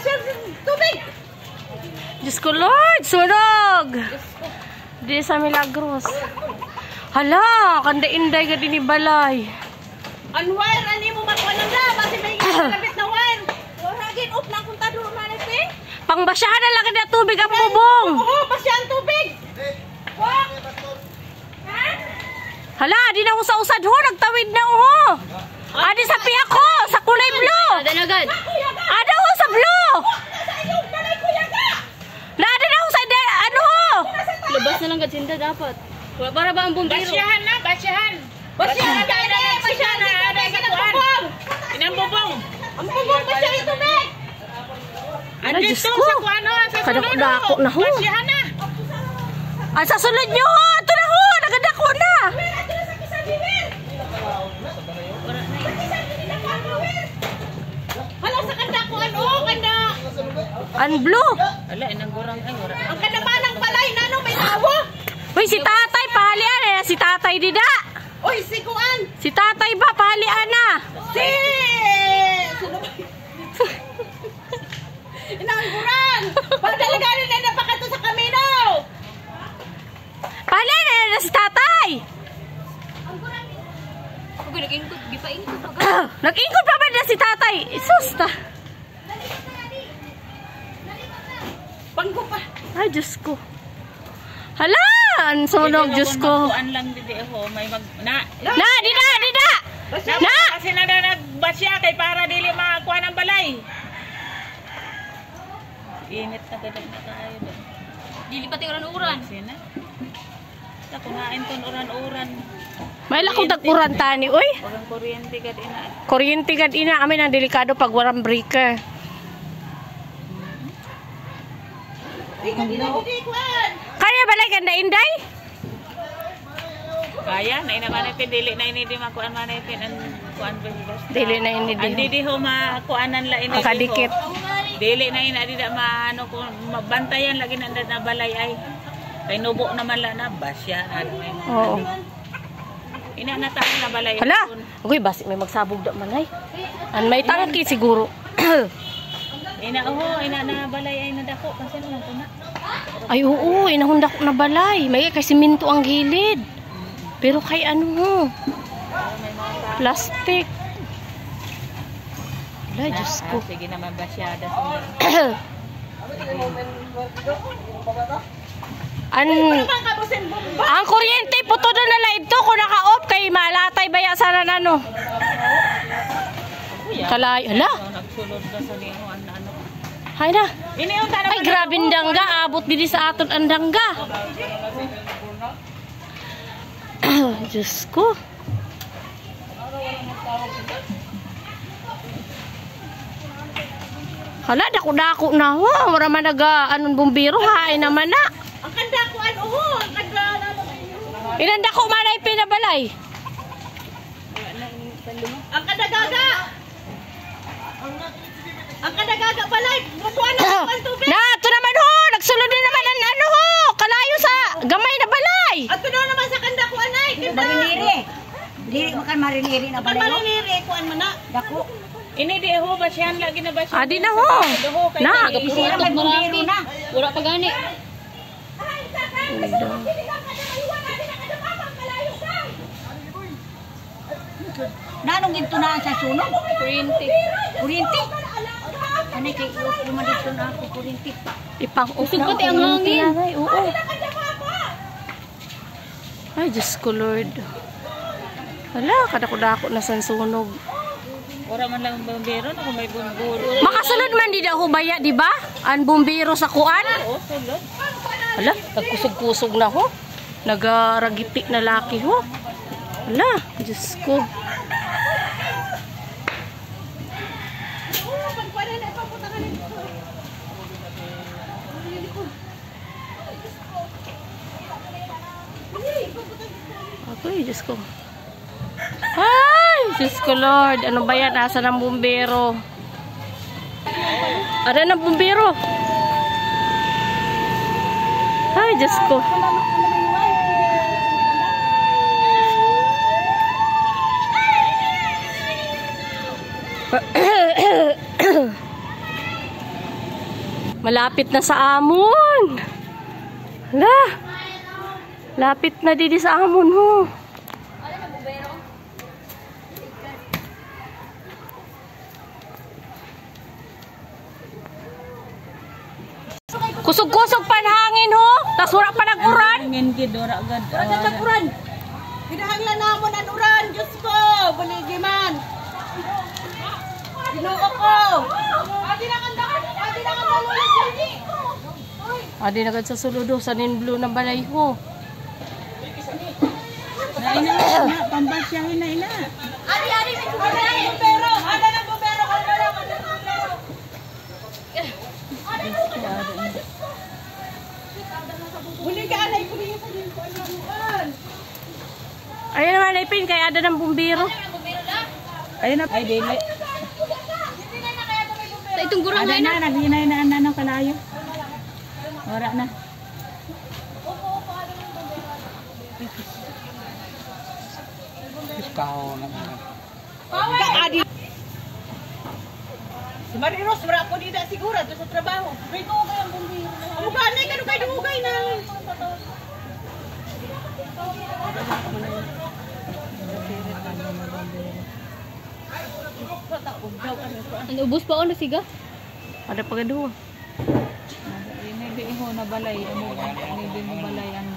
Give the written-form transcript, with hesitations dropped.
basya tubig. Diyos ko, Lord, sunog. Di sa Milagros. Hala, kanda-inday ka din ni balay. Unwire, ani mo makuha ng la. Basi may kalabit na wire. Loragin, up na kung tado umanit eh. Pangbasyahan na lang ka na tubig ang bubong. Oo, basya ang tubig. Wak. Ha? Hala, di na usa-usad ho. Nagtawid na ho. Adi sa piyak ko, sa kulay blue. Danagad. Ada ho sa blue. Nada na ho sa ano ho. Labas na lang kadsinda dapat. Wala para ba ang bumbiro? Basyahan na, basyahan. Basyahan na, basyahan na. Ada sa kuan. Inang bubong. Ang bubong basya yung tubig. Diyos ko. Kadako-dako na ho. Basyahan na. Ang sa sunod nyo ho. Ito na ho. Nagadako na. Hala sa kanda ko ano, kanda. Ang blue. Ala, inang gurang ay ora. Ang kanda manang balay na no may tawo. Uy, si tatay, pahalian eh. Si tatay dida. Uy, si kuan. Si tatay ba, pahalian na. Si inangguran. Pagdalagarin na napakato sa kamino. Pahalian na si tatay. Ako nag-ingkot, gipa-ingkot. Nag-ingkot pa ba na si tatay? Isusta. Pangko pa. Ay, Diyos ko. Hala, ang sunog, Diyos ko. Kuan lang dito ho, may mag na. Dida. Na. Kasi na nagbasya kay para dili makuha ng balay. Init na gadag na tayo doon. Dili pati uran-uran. Sina? Sa kunain ton uran-uran. May lakong tagpuran tani, uy. Walang kuryente gad ina. Kuryente gad ina, amin ang delikado pag walang breaker. Kaya balay ganda inday? Kaya na naman ipin dili na ini di makuan man ipin an kuan basta. Dili na ini di. Andi di ho makuanan la ini. Kadikit. Dili na ina di da maano ko mabantayan lagi nanda na balay ay. Kay nubo naman la na basya ano. Oo. Ina na tayo na balay. Hala, uy, basi may magsabog da manay. An may tangki siguro. Ina na balay ay nadako kasi naman ko na. Ay oo, inahundak na balay. May kay simento ang gilid. Pero kay ano, plastic. Wala, Diyos ko. Sige naman basyada. Ang kuryente puto doon na lang ito kung naka-off kay malatay baya sana na no. Kalay, hala. Nagsulod ka sa niyo ano. Hay na. Ay, grabe ang dangga. Abot din sa aton ang dangga. Diyos ko. Hala, dako-dako na ho. Wala man anong bumbiro. Hain naman na. Ang kanda ko ano ho. Ang kanda Ilan dako man ay pinabalay? Ang kanda gaga. Ang kadagaga balay, mukuha na ang tubig. Na, ito naman ho, nagsulod din naman ang ano ho, kalayo sa gamay na balay. At doon naman sa kanda ko anay, mariniri. Dili makan mariniri na balay. Mariniri, kuan man na. Dako. Ini di ho, basyan lagi na basyan. Adi na ho. Na, Puro marami na. Wala pa gani. Nanong ginto na sa sunog? Kuryente. Kuryente? Ano kay umadito na ako kuryente pa. ipang-off Usog pati ang hangin. Oo. Ay, Diyos ko, Lord. Hala, kadako-dako na sa sunog. Ora man lang bumbero na kung may bumbero. Makasulod man di daw baya, di ba? Ang bumbiro sa kuan. Oo, sulod. Hala, nagkusog-kusog na ho. Nagaragiti na laki ho. Hala, Diyos ko. Ay, Diyos ko. Ay, Diyos ko, Lord. Ano ba yan? Asa ng bumbero? Ada ng bumbero. Ay, Diyos ko. Malapit na sa amon. Hala. Lapit na didi sa amon ho. Kusog-kusog pa ang hangin ho. Tas wala pa nag-uran. Ngin gid ora agad. Uran. Pinahanglan namon ang uran, Diyos ko. Baligi man. Ginoo ko. Adi na kandakan. Adi na kandakan. Adi na kad sa suludo sa ninblo ng balay ho. Na ina, pambasyahin na ina. Adi may bumbero. Ada na bumbero. Buli ka alay, buli ka din ko anuan. Ayun naman ipin kay ada ng bumbiro. Ayun na. Ay dili. Sa itong gurang Ada na naghinay na ano kalayo. Ora na. Adi. Si Marinos, wala ko dida siguro to sa trabaho. May tugay ang bumbiro. Ang ganay ka kay dugay na. Ang ubos pa o na siga? Ada pagaduwa. Ini di ho na balay ano. Ini di mo balay ano.